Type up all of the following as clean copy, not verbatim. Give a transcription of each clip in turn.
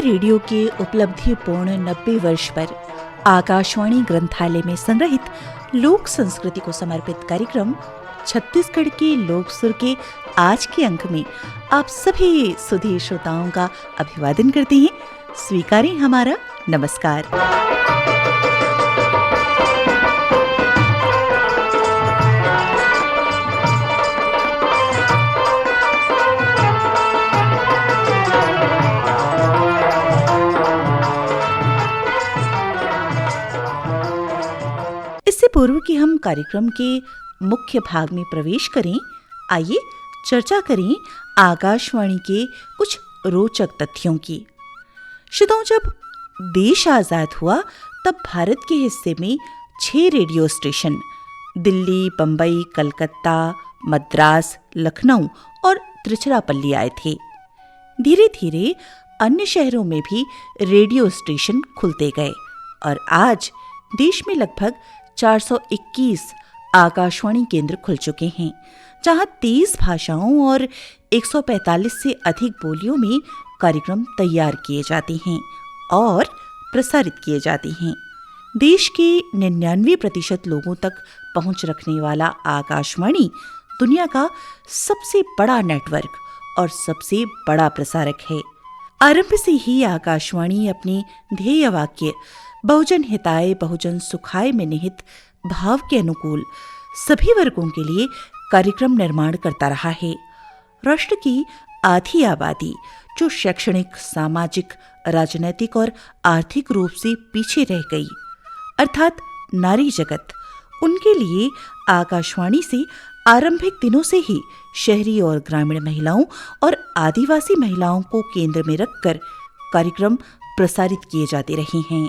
Radio के उपलब्धिपूर्ण 90 वर्ष पर आकाशवाणी ग्रंथालय में संग्रहित लोक संस्कृति को समर्पित कार्यक्रम छत्तीसगढ़ के लोक सुर के आज के अंक में आप सभी सुधी श्रोताओं का अभिवादन करते हैं। स्वीकारें हमारा नमस्कार। इससे पूर्व कि हम कार्यक्रम के मुख्य भाग में प्रवेश करें, आइए चर्चा करें आकाशवाणी के कुछ रोचक तथ्यों की। श्रोताओं, जब देश आजाद हुआ तब भारत के हिस्से में 6 रेडियो स्टेशन दिल्ली, बंबई, कलकत्ता, मद्रास, लखनऊ और त्रिचरापल्ली आए थे। धीरे धीरे अन्य शहरों में भी रेडियो स्टेशन खुलते गए और आज देश में लगभग 421 आकाशवाणी केंद्र खुल चुके हैं, जहां 23 भाषाओं और 145 से अधिक बोलियों में कार्यक्रम तैयार किए जाते हैं और प्रसारित किए जाते हैं। देश के 99% लोगों तक पहुंच रखने वाला आकाशवाणी दुनिया का सबसे बड़ा नेटवर्क और सबसे बड़ा प्रसारक है। आरंभ से ही आकाशवाणी अपने ध्येय वाक्य बहुजन हिताय बहुजन सुखाय में निहित भाव के अनुकूल सभी वर्गों के लिए कार्यक्रम निर्माण करता रहा है। राष्ट्र की आधी आबादी जो शैक्षणिक, सामाजिक, राजनैतिक और आर्थिक रूप से पीछे रह गई, अर्थात नारी जगत, उनके लिए आकाशवाणी से आरंभिक दिनों से ही शहरी और ग्रामीण महिलाओं और आदिवासी महिलाओं को केंद्र में रखकर कार्यक्रम प्रसारित किए जाते रहे हैं,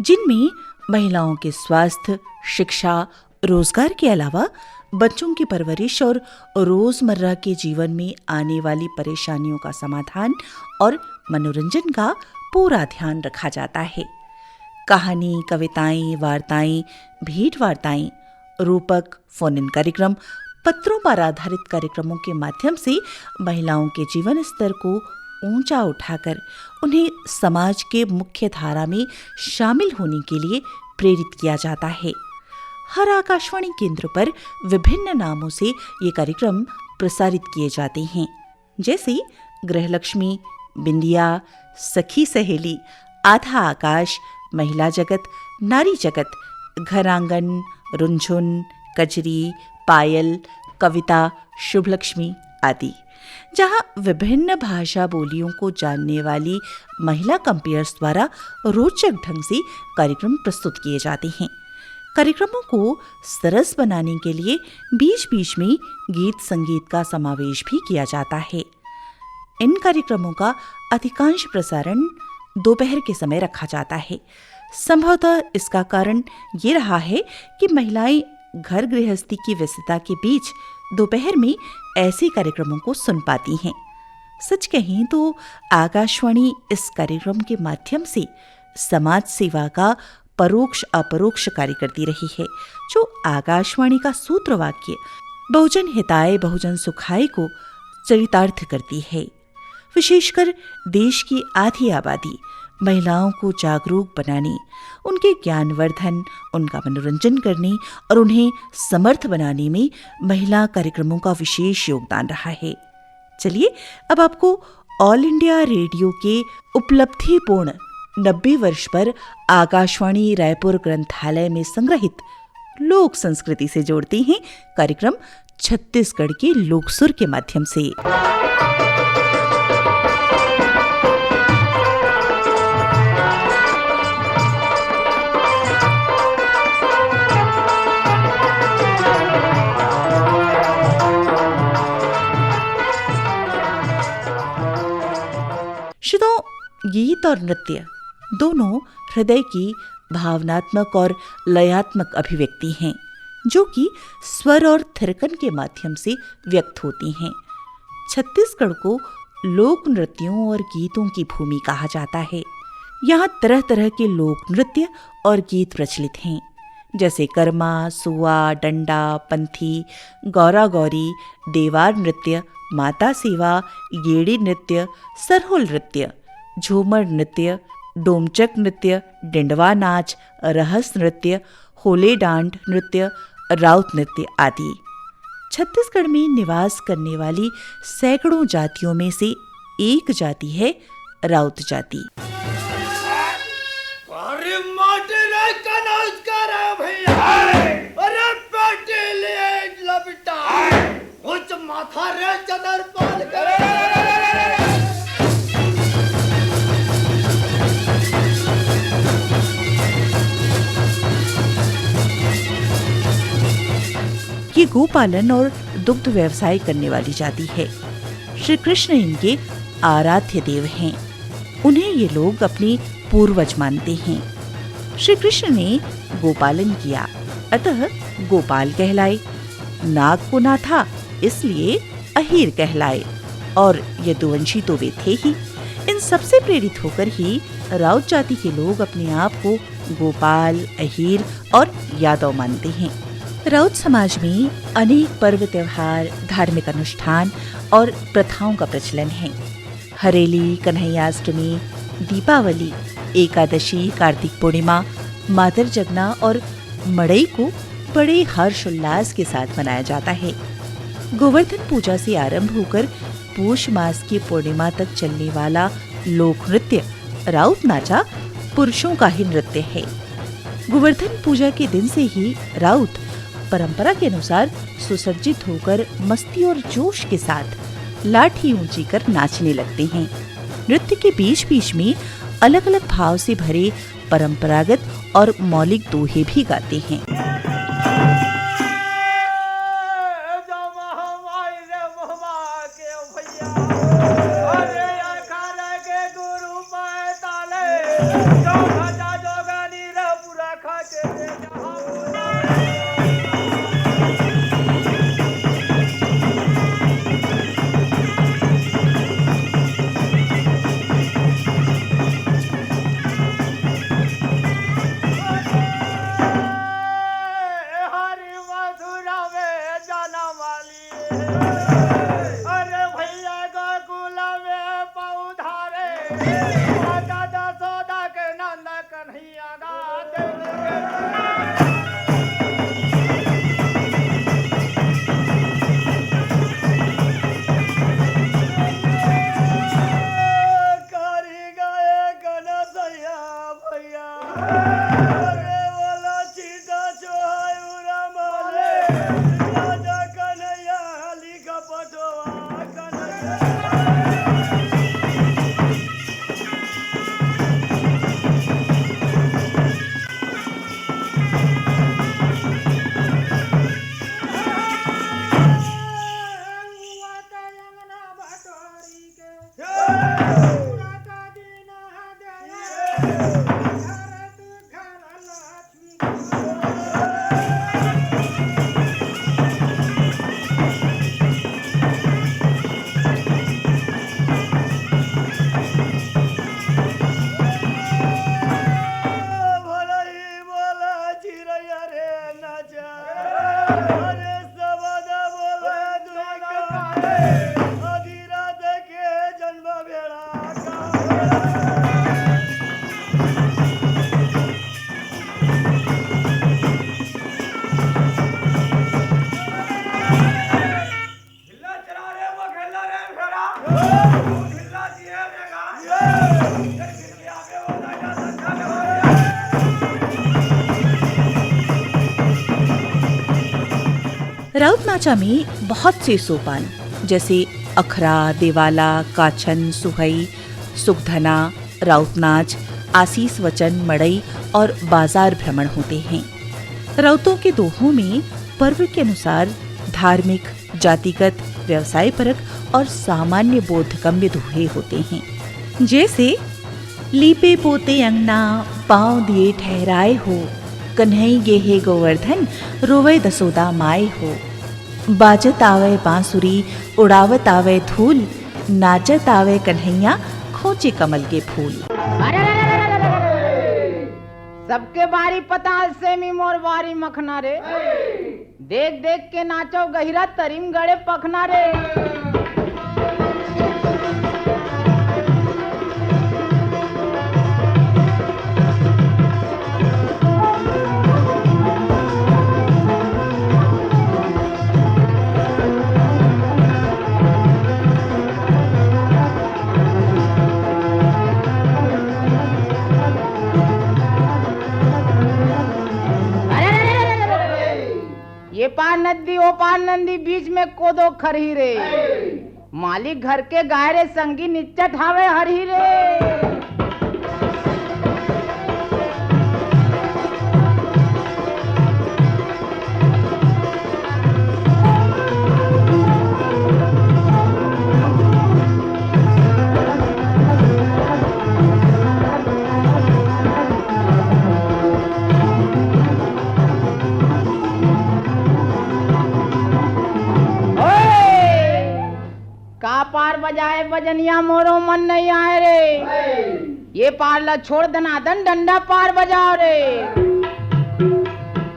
जिनमें महिलाओं के स्वास्थ्य, शिक्षा, रोजगार के अलावा बच्चों की परवरिश और रोजमर्रा के जीवन में आने वाली परेशानियों का समाधान और मनोरंजन का पूरा ध्यान रखा जाता है। कहानी, कविताएं, वार्ताएं, भेंट वार्ताएं, रूपक, फोन इन कार्यक्रम, पत्रों पर आधारित कार्यक्रमों के माध्यम से महिलाओं के जीवन स्तर को ऊंचा उठाकर उन्हें समाज के मुख्य धारा में शामिल होने के लिए प्रेरित किया जाता है। हर आकाशवाणी केंद्र पर विभिन्न नामों से ये कार्यक्रम प्रसारित किए जाते हैं, जैसे गृहलक्ष्मी, बिंदिया, सखी सहेली, आधा आकाश, महिला जगत, नारी जगत, घर आंगन, रुनझुन, कजरी, पायल, कविता, शुभलक्ष्मी आदि, जहां विभिन्न भाषा बोलियों को जानने वाली महिला कंपेयर्स द्वारा रोचक ढंग से कार्यक्रम प्रस्तुत किए जाते हैं। कार्यक्रमों को सरस बनाने के लिए बीच बीच में गीत संगीत का समावेश भी किया जाता है। इन कार्यक्रमों का अधिकांश प्रसारण दोपहर के समय रखा जाता है। संभवतः इसका कारण ये रहा है कि महिलाएं घर गृहस्थी की व्यस्तता के बीच दोपहर में ऐसे कार्यक्रमों को सुन पाती हैं। सच कहें तो आकाशवाणी इस कार्यक्रम के माध्यम से समाज सेवा का परोक्ष अपरोक्ष कार्य करती रही है, जो आकाशवाणी का सूत्र वाक्य बहुजन हिताय बहुजन सुखाय को चरितार्थ करती है। विशेषकर देश की आधी आबादी महिलाओं को जागरूक बनाने, उनके ज्ञानवर्धन, उनका मनोरंजन करने और उन्हें समर्थ बनाने में महिला कार्यक्रमों का विशेष योगदान रहा है। चलिए अब आपको ऑल इंडिया रेडियो के उपलब्धिपूर्ण 90 वर्ष पर आकाशवाणी रायपुर ग्रंथालय में संग्रहित लोक संस्कृति से जोड़ते हैं कार्यक्रम छत्तीसगढ़ के लोकसुर के माध्यम से। गीत और नृत्य दोनों हृदय की भावनात्मक और लयात्मक अभिव्यक्ति हैं, जो कि स्वर और थिरकन के माध्यम से व्यक्त होती हैं। छत्तीसगढ़ को लोक नृत्यों और गीतों की भूमि कहा जाता है। यहाँ तरह तरह के लोक नृत्य और गीत प्रचलित हैं, जैसे कर्मा, सुआ, डंडा, पंथी, गौरा गौरी, देवार नृत्य, माता सेवा, गेड़ी नृत्य, सरहुल नृत्य, झूमर नृत्य, डोमचक नृत्य, डिंडवा नाच, रहस नृत्य, होले डांड नृत्य, राउत नृत्य आदि। छत्तीसगढ़ में निवास करने वाली सैकड़ों जातियों में से एक जाति है राउत जाति। ये गोपालन और दुग्ध व्यवसाय करने वाली जाति है। श्री कृष्ण इनके आराध्य देव हैं। उन्हें ये लोग अपने पूर्वज मानते हैं। श्री कृष्ण ने गोपालन किया, अतः गोपाल कहलाए। नाग को ना था, इसलिए अहीर कहलाए, और यदुवंशी तो वे थे ही। इन सबसे प्रेरित होकर ही राउत जाति के लोग अपने आप को गोपाल, अहीर और यादव मानते हैं। राउत समाज में अनेक पर्व त्योहार, धार्मिक अनुष्ठान और प्रथाओं का प्रचलन है। हरेली, कन्हैयाष्टमी, दीपावली, एकादशी, कार्तिक पूर्णिमा, मातर जगना और मड़ई को बड़े हर्षोल्लास के साथ मनाया जाता है। गोवर्धन पूजा से आरंभ होकर पूष मास की पूर्णिमा तक चलने वाला लोक नृत्य राउत नाचा पुरुषों का ही नृत्य है। गोवर्धन पूजा के दिन से ही राउत परंपरा के अनुसार सुसज्जित होकर मस्ती और जोश के साथ लाठी ऊंची कर नाचने लगते हैं। नृत्य के बीच बीच में अलग अलग भाव से भरे परंपरागत और मौलिक दोहे भी गाते हैं। राउत नाचा में बहुत से सोपान जैसे अखरा, देवाला, काछन, सुहई, सुखधना, राउत नाच, आशीष वचन, मड़ई और बाजार भ्रमण होते हैं। राउतों के दोहों में पर्व के अनुसार धार्मिक, जातिगत, व्यवसाय परक और सामान्य बोधगम्य दोहे होते हैं, जैसे लीपे पोते अंगना, पांव दिए ठहराए हो, कन्हई गेहे गोवर्धन, रोवे दसोदा माए हो, बाजत आवे बांसुरी, उड़ावत आवे धूल, नाचत आवे कन्हैया, खोचे कमल के फूल। सबके बारी पताल से मी मोर बारी मखना रे, देख देख के नाचो गहिरा तरीम गड़े पखना रे। गोपाल नंदी बीच में कोदो खरही रे। मालिक घर के गाय रे संगी निच्चट हावे हरही रे। का पार बजाए बजनिया मोरो मन नहीं आए रे। ये पार ला छोड़ दनादन डंडा पार बजाओ रे।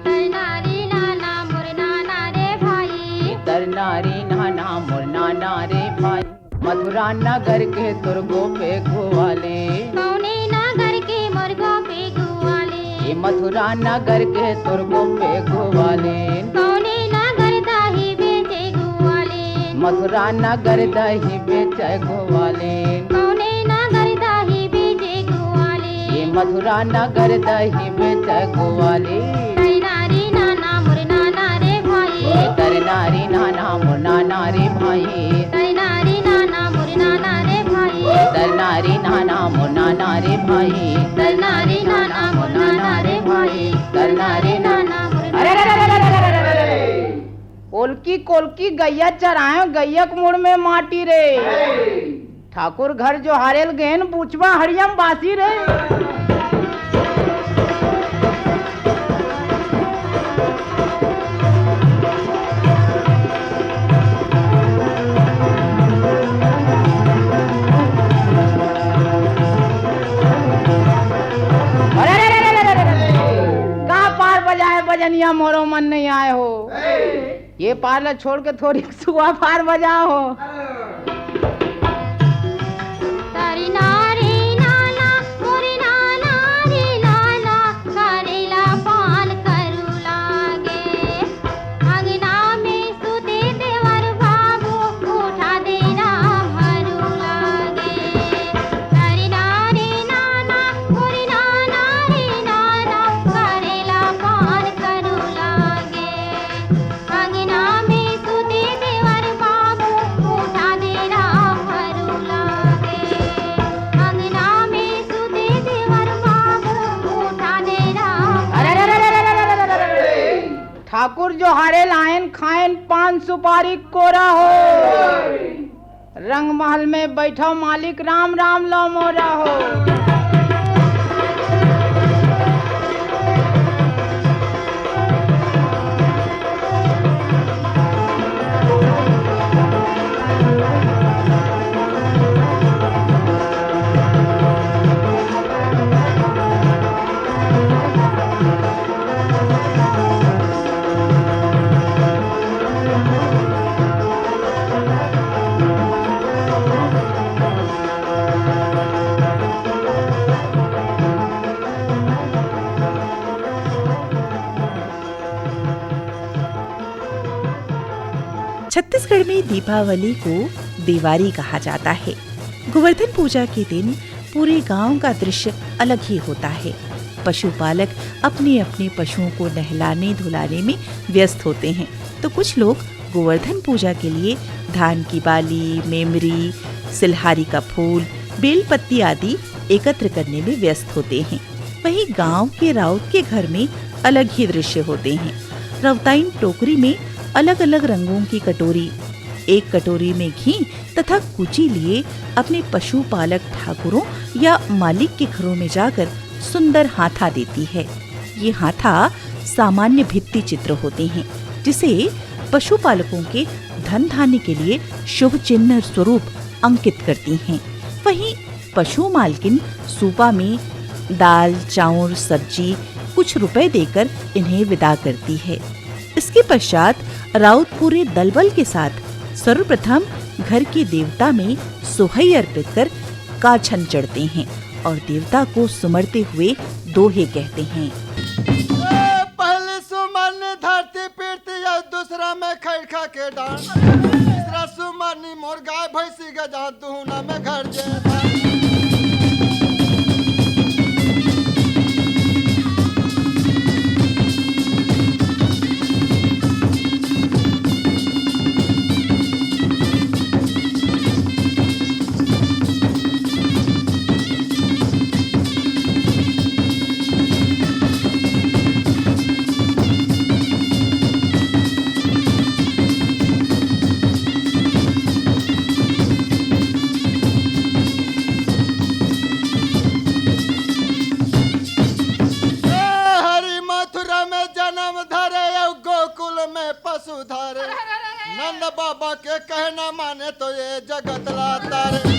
तरनारी नाना मुरनाना रे भाई, तरनारी नाना मुरनाना रे भाई। मथुरा नगर के तुर्गो पे घुवाले, कौने नगर के मुर्गों पे गुवाले, ये मथुरा नगर के तुर्गो पे घुवाले। कौने नगर दाही बेचे गुवाले, मथुरा नगर दही बेचे घुवाले। कौने नगर दाही बेचे गुवाले, ये मथुरा नगर दही बेचे घुवाले। तरनारी नाना मुरनाना रे भाई, तरनारी नाना मुरनाना रे भाई। तरनारी नाना मुरनाना रे भाई, तरनारी नाना मुरनाना रे भाई। तरनारी नाना मुरनाना रे भाई, तरनारी नाना मुरनाना। अरे रे रे रे रे रे रे। कोलकी कोलकी गैया चरायो गैयक मुड़ में माटी रे। ठाकुर घर जो हारेल गेन पूछवा हरियम बासी रे। अरे रे रे रे रे रे। का पार बजाए बजनिया मोरो मन नहीं आए हो। ये पार ला छोड़ के थोड़ी सुआ पार बजाओ हो। तरनारी नाना मुरनाना रे नाना, करेला पान करू लागे। अंगना में सुते देवर बाबू, उठा देना भरू लागे। तरनारी नाना मुरनाना रे नाना, करेला पान करू लागे। अंगना में सुते देवर बाबू, उठा देना भरू लागे। अंगना में सुते देवर बाबू, उठा देना। अरे रे रे रे रे रे रे रे रे। ठाकुर जो हारे लायन खायन पान सुपारी कोरा हो। रंग महल में बैठो मालिक राम राम लो मोरा हो। छत्तीसगढ़ में दीपावली को देवारी कहा जाता है। गोवर्धन पूजा के दिन पूरे गांव का दृश्य अलग ही होता है। पशुपालक अपने अपने पशुओं को नहलाने धुलाने में व्यस्त होते हैं, तो कुछ लोग गोवर्धन पूजा के लिए धान की बाली, मेमरी, सिलहारी का फूल, बेलपत्ती आदि एकत्र करने में व्यस्त होते हैं। वहीं गांव के राउत के घर में अलग ही दृश्य होते हैं। राउताइन टोकरी में अलग अलग रंगों की कटोरी, एक कटोरी में घी तथा कुची लिए अपने पशुपालक ठाकुरों या मालिक के घरों में जाकर सुंदर हाथा देती है। ये हाथा सामान्य भित्ति चित्र होते हैं, जिसे पशुपालकों के धन धान्य के लिए शुभ चिन्ह स्वरूप अंकित करती हैं। वहीं पशु मालकिन सूपा में दाल, चाउर, सब्जी कुछ रुपए देकर इन्हें विदा करती है। इसके पश्चात राउत पूरे दलबल के साथ सर्वप्रथम घर के देवता में सोहई अर्पित कर काछन चढ़ते हैं और देवता को सुमरते हुए दोहे कहते हैं। पहले सुमन धरती पीरती या दूसरा में खैर खा के डांस, तीसरा सुमन मोर गाय भैंसी गजा दूना में घर जैसा। उधारे। नंद बाबा के कहना माने तो ये जगत लाता रे।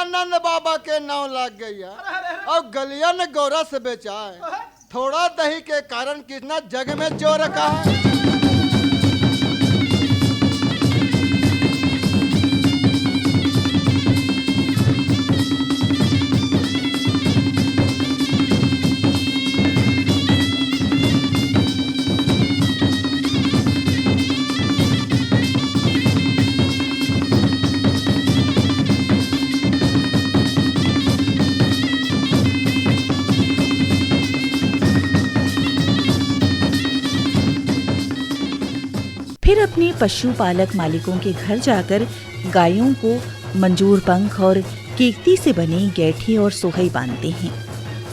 नंद बाबा के नाव लग गया और गलिया ने गौरा से बेचा है। थोड़ा दही के कारण कितना जग में जो रखा है। फिर अपने पशुपालक मालिकों के घर जाकर गायों को मंजूर पंख और केकती से बने गैठे और सोहई बांधते हैं।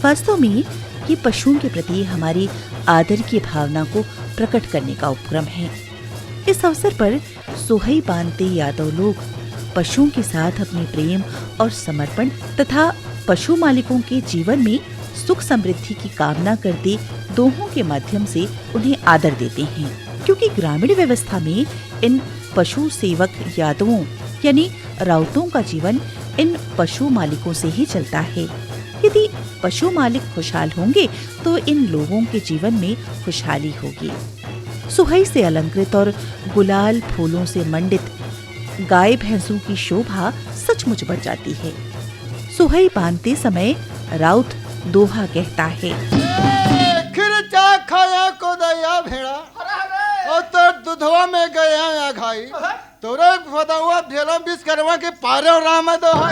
वास्तव में ये पशुओं के प्रति हमारी आदर की भावना को प्रकट करने का उपक्रम है। इस अवसर पर सोहई बांधते यादव लोग पशुओं के साथ अपने प्रेम और समर्पण तथा पशु मालिकों के जीवन में सुख समृद्धि की कामना करते दोहों के माध्यम से उन्हें आदर देते हैं, क्योंकि ग्रामीण व्यवस्था में इन पशु सेवक यादवों यानी राउतों का जीवन इन पशु मालिकों से ही चलता है। यदि पशु मालिक खुशहाल होंगे तो इन लोगों के जीवन में खुशहाली होगी। सुहाई से अलंकृत और गुलाल फूलों से मंडित गाय भैंसों की शोभा सचमुच बढ़ जाती है। सुहाई बांधते समय राउत दोहा कहता है, खिरचा खाया को दया भेड़ा और तो दुधवा में गया या घाई तोरे फदवा भेला बीस करवा के पारे और राम दोहा।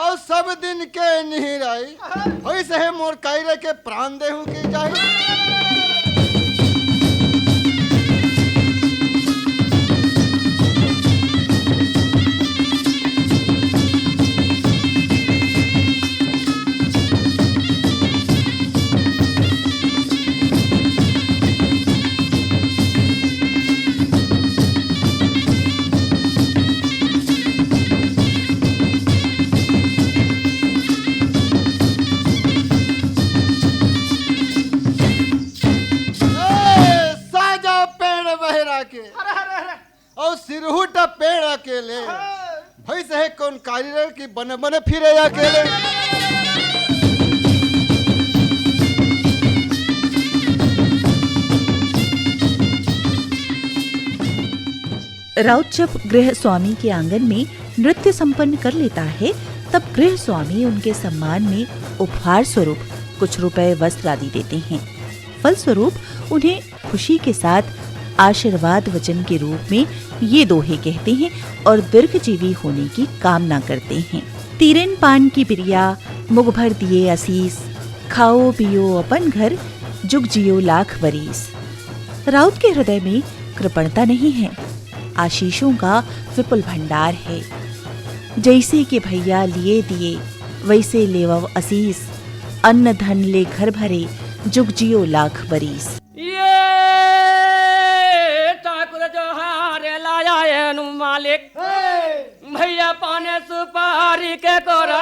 और सब दिन के निहिराई वैसे है मोर कायरे के प्राण देहू की जाई। और सिरहुट पेड़ अकेले वैसे है कौन कारीगर की बने बने फिरे अकेले। राउत जब गृह स्वामी के आंगन में नृत्य संपन्न कर लेता है तब गृह स्वामी उनके सम्मान में उपहार स्वरूप कुछ रुपए वस्त्र आदि देते हैं। फलस्वरूप उन्हें खुशी के साथ आशीर्वाद वचन के रूप में ये दोहे कहते हैं और दीर्घजीवी होने की कामना करते हैं। तीरन पान की बिरिया मुग भर दिए असीस, खाओ पियो अपन घर जुग जियो लाख बरीस। राउत के हृदय में कृपणता नहीं है, आशीषों का विपुल भंडार है। जैसे के भैया लिए दिए वैसे लेवव असीस, अन्न धन ले घर भरे जुग जियो लाख बरीस। मालिक भैया पाने सुपारी के कोरा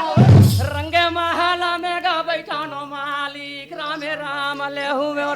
रंगे महला में गा बैठानो मालिक रामे राम ले हुए।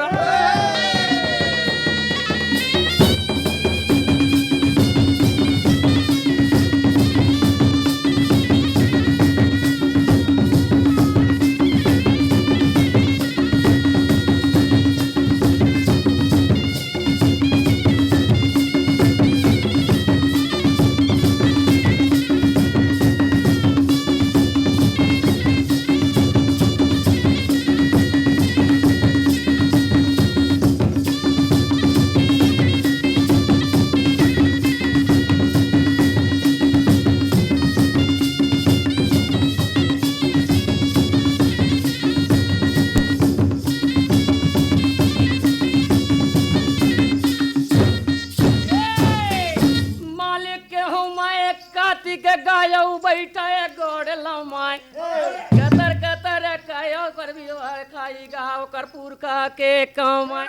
जाति के गायऊ बैठा गोड़ लमाय कतर कतर कयो कर भी खाई गाँव कर पुरखा के कमाय।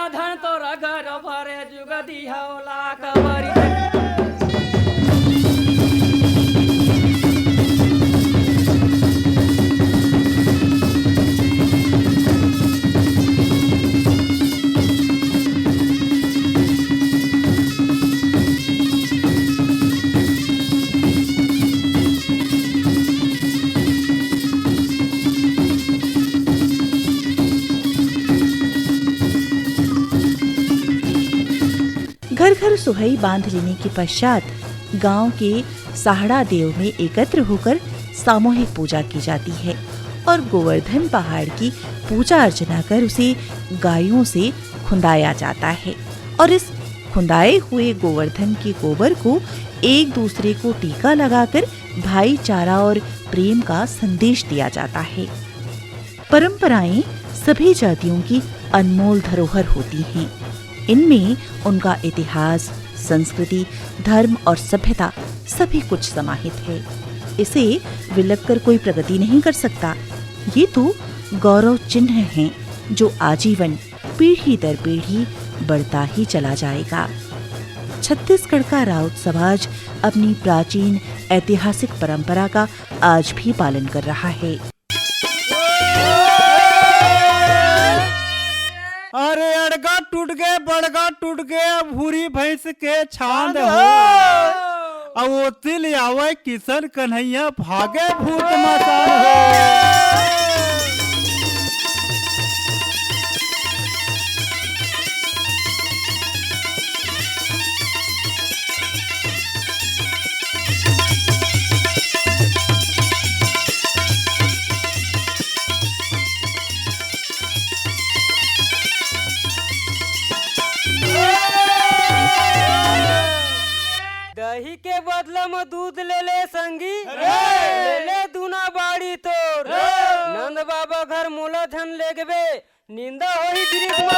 धन तोरा घर भरे जुगदी हौला कबरी। घर घर सुहाई बांध लेने के पश्चात गांव के साहड़ा देव में एकत्र होकर सामूहिक पूजा की जाती है और गोवर्धन पहाड़ की पूजा अर्चना कर उसे गायों से खुंदाया जाता है और इस खुंदाए हुए गोवर्धन के गोबर को एक दूसरे को टीका लगाकर भाईचारा और प्रेम का संदेश दिया जाता है। परंपराएं सभी जातियों की अनमोल धरोहर होती हैं। इनमें उनका इतिहास, संस्कृति, धर्म और सभ्यता सभी कुछ समाहित है। इसे विलक कर कोई प्रगति नहीं कर सकता। ये तो गौरव चिन्ह हैं जो आजीवन पीढ़ी दर पीढ़ी बढ़ता ही चला जाएगा। छत्तीसगढ़ का राउत समाज अपनी प्राचीन ऐतिहासिक परंपरा का आज भी पालन कर रहा है। अरे अड़गा टूट गए, बड़गा टूट गए, भूरी भैंस के छांद हो। अब वो तिल आवे किशन कन्हैया भागे भूत मसान हो। दही के बदला में दूध ले ले संगी, ले ले दूना बाड़ी तोर। नंद बाबा घर मोला धन ले गबे, निंदा होई गिरीश मत।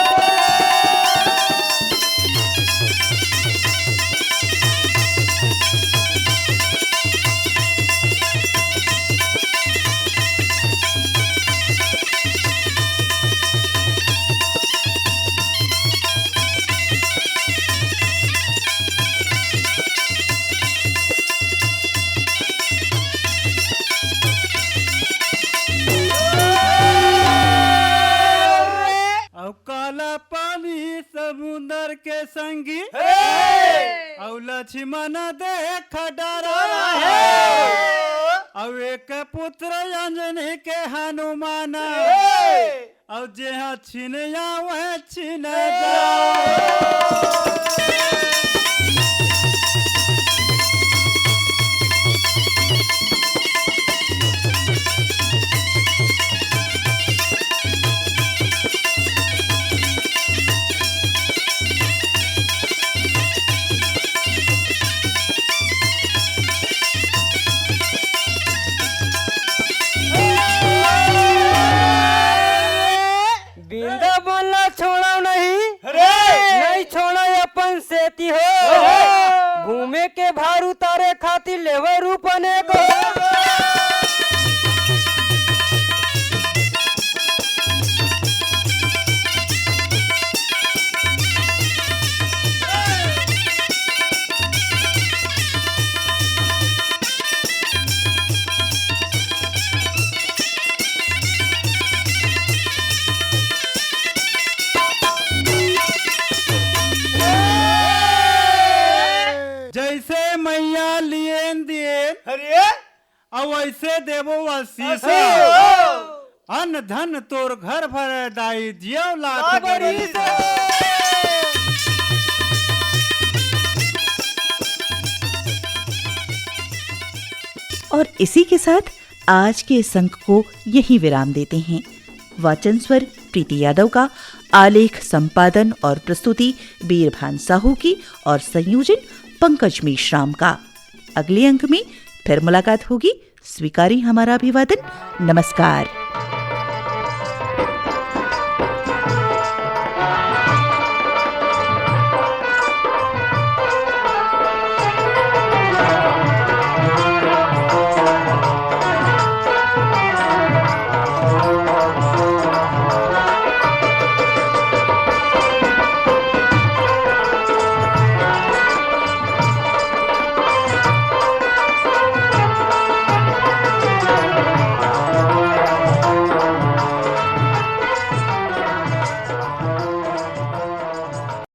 काला पानी समुंदर के संगी और लक्ष्मण देख डरा और एक पुत्र अंजनी के हनुमान और जेहा छिन वह छिन छोड़ा नहीं छोड़ा अपन सेती हो। घूमे के भार उतारे खातिर लेवे रूप अनेको। अब ऐसे देवो आशीष अन्न धन तोर घर भर दाई जियो लाख बरिस। और इसी के साथ आज के इस अंक को यही विराम देते हैं। वाचन स्वर प्रीति यादव का, आलेख संपादन और प्रस्तुति बीरभान साहू की और संयोजन पंकज मेश्राम का। अगले अंक में फिर मुलाकात होगी। स्वीकारी हमारा अभिवादन। नमस्कार।